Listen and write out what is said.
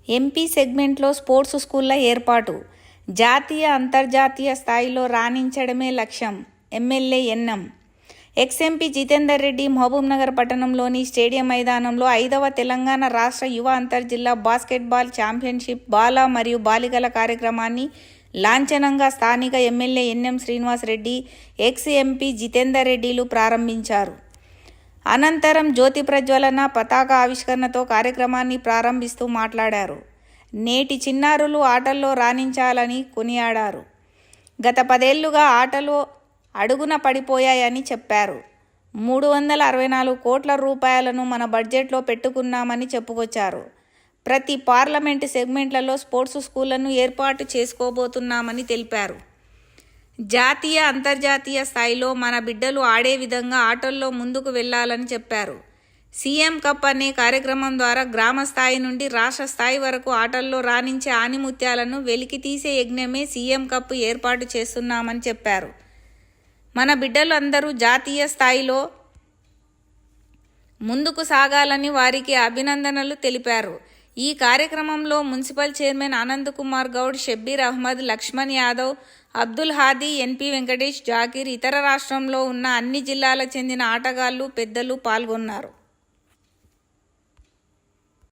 MP సెగ్మెంట్లో sports స్కూళ్ల ఏర్పాటు, జాతీయ అంతర్జాతీయ స్థాయిలో రాణించడమే లక్ష్యం. MLA NM. Ex MP Jitender Reddy Mahabubnagar పట్టణంలోని స్టేడియం మైదానంలో 5వ తెలంగాణ రాష్ట్ర యువ అంతర్జిల్లా బాస్కెట్బాల్ ఛాంపియన్షిప్ బాల మరియు బాలికల కార్యక్రమాన్ని లాంఛనంగా స్థానిక MLA NM Srinivas Reddy, ex MP Jitender రెడ్డిలు ప్రారంభించారు. అనంతరం జ్యోతి ప్రజ్వలన, పతాక ఆవిష్కరణతో కార్యక్రమాన్ని ప్రారంభిస్తూ మాట్లాడారు. నేటి చిన్నారులు ఆటల్లో రాణించాలని కొనియాడారు. గత 10 ఏళ్లుగా ఆటలు అడుగున పడిపోయాయని చెప్పారు. 364 కోట్ల రూపాయలను మన బడ్జెట్లో పెట్టుకున్నామని చెప్పుకొచ్చారు. ప్రతి పార్లమెంటు సెగ్మెంట్లలో స్పోర్ట్స్ స్కూళ్లను ఏర్పాటు చేసుకోబోతున్నామని తెలిపారు. జాతీయ అంతర్జాతీయ స్థాయిలో మన బిడ్డలు ఆడే విధంగా ఆటల్లో ముందుకు వెళ్లాలని చెప్పారు. సీఎం కప్ అనే కార్యక్రమం ద్వారా గ్రామ స్థాయి నుండి రాష్ట్ర స్థాయి వరకు ఆటల్లో రాణించే ఆణిముత్యాలను వెలికితీసే యజ్ఞమే సీఎం కప్ ఏర్పాటు చేస్తున్నామని చెప్పారు. మన బిడ్డలు అందరూ జాతీయ స్థాయిలో ముందుకు సాగాలని వారికి అభినందనలు తెలిపారు. ఈ కార్యక్రమంలో municipal chairman Anand Kumar Goud, Shabbir Ahmed, Laxman Yadav, Abdul Hadi, NP Venkatesh, Zakir, ఇతర రాష్ట్రంలో ఉన్న అన్ని జిల్లాలకు చెందిన ఆటగాళ్లు, పెద్దలు పాల్గొన్నారు.